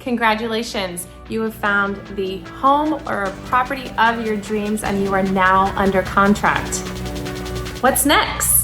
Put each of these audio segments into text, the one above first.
Congratulations, you have found the home or property of your dreams and you are now under contract. What's next?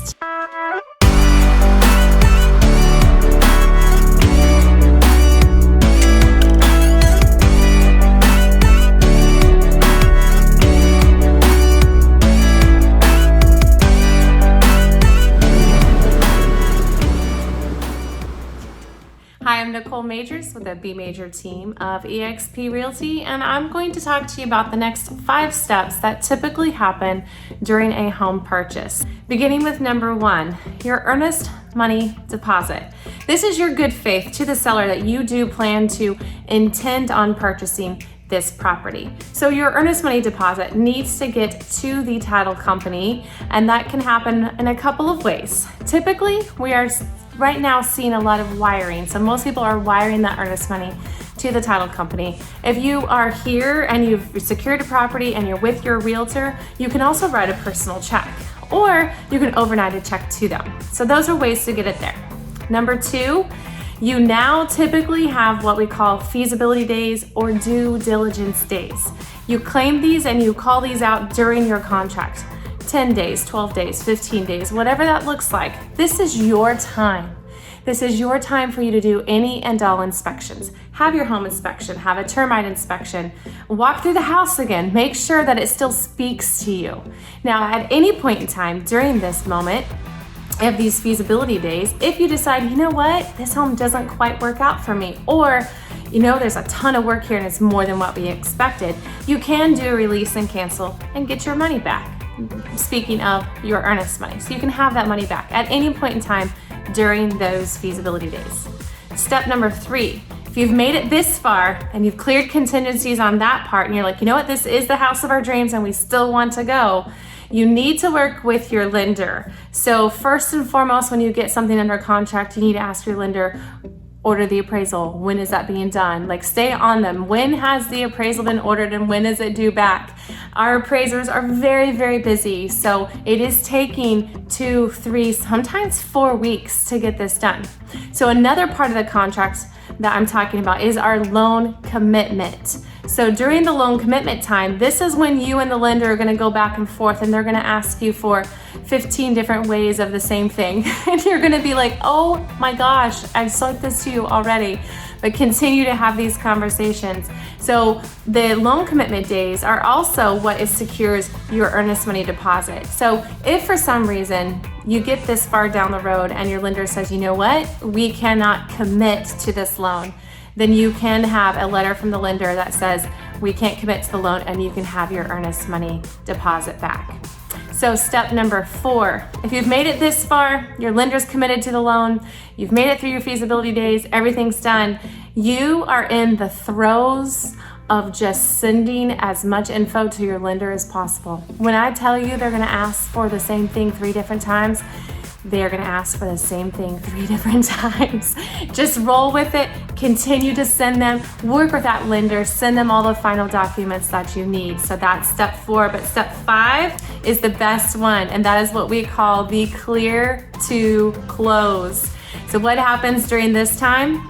Hi, I'm Nicole.majors with the BeMAJOR team of eXp Realty, and I'm going to talk to you about the next 5 steps that typically happen during a home purchase. Beginning with number 1, your earnest money deposit. This is your good faith to the seller that you do plan to intend on purchasing this property. So your earnest money deposit needs to get to the title company, and that can happen in a couple of ways. Typically, we are right now seeing a lot of wiring. So most people are wiring that earnest money to the title company. If you are here and you've secured a property and you're with your realtor, you can also write a personal check, or you can overnight a check to them. So those are ways to get it there. Number 2, you now typically have what we call feasibility days or due diligence days. You claim these and you call these out during your contract. 10 days, 12 days, 15 days, whatever that looks like. This is your time. This is your time for you to do any and all inspections. Have your home inspection, have a termite inspection, walk through the house again, make sure that it still speaks to you. Now, at any point in time during this moment of these feasibility days, if you decide, you know what, this home doesn't quite work out for me, or you know, there's a ton of work here and it's more than what we expected, you can do a release and cancel and get your money back. Speaking of your earnest money. So you can have that money back at any point in time during those feasibility days. Step number 3, if you've made it this far and you've cleared contingencies on that part and you're like, you know what, this is the house of our dreams and we still want to go, you need to work with your lender. So first and foremost, when you get something under contract, you need to ask your lender, order the appraisal. When is that being done? Like, stay on them. When has the appraisal been ordered and when is it due back? Our appraisers are very, very busy. So it is taking 2, 3, sometimes 4 weeks to get this done. So another part of the contract that I'm talking about is our loan commitment. So during the loan commitment time, this is when you and the lender are going to go back and forth and they're going to ask you for 15 different ways of the same thing. And you're going to be like, oh my gosh, I've sold this to you already. But continue to have these conversations. So the loan commitment days are also what secures your earnest money deposit. So if for some reason you get this far down the road and your lender says, you know what, we cannot commit to this loan, then you can have a letter from the lender that says we can't commit to the loan and you can have your earnest money deposit back. So step number 4, if you've made it this far, your lender's committed to the loan, you've made it through your feasibility days, everything's done, you are in the throes of just sending as much info to your lender as possible. When I tell you they're gonna ask for the same thing 3 different times, they're gonna ask for the same thing 3 different times. Just roll with it, continue to send them, work with that lender, send them all the final documents that you need. So that's step 4, but step 5 is the best one, and that is what we call the clear to close. So what happens during this time?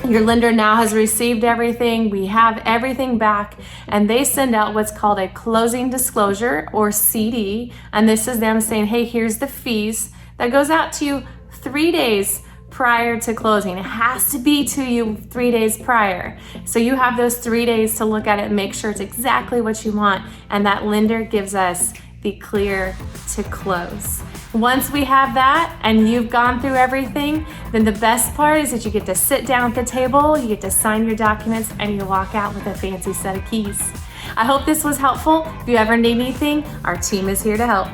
Your lender now has received everything, we have everything back, and they send out what's called a closing disclosure, or CD, and this is them saying, hey, here's the fees. That goes out to you 3 days prior to closing. It has to be to you 3 days prior. So you have those 3 days to look at it and make sure it's exactly what you want, and that lender gives us the clear to close. Once we have that and you've gone through everything, then the best part is that you get to sit down at the table, you get to sign your documents, and you walk out with a fancy set of keys. I hope this was helpful. If you ever need anything, our team is here to help.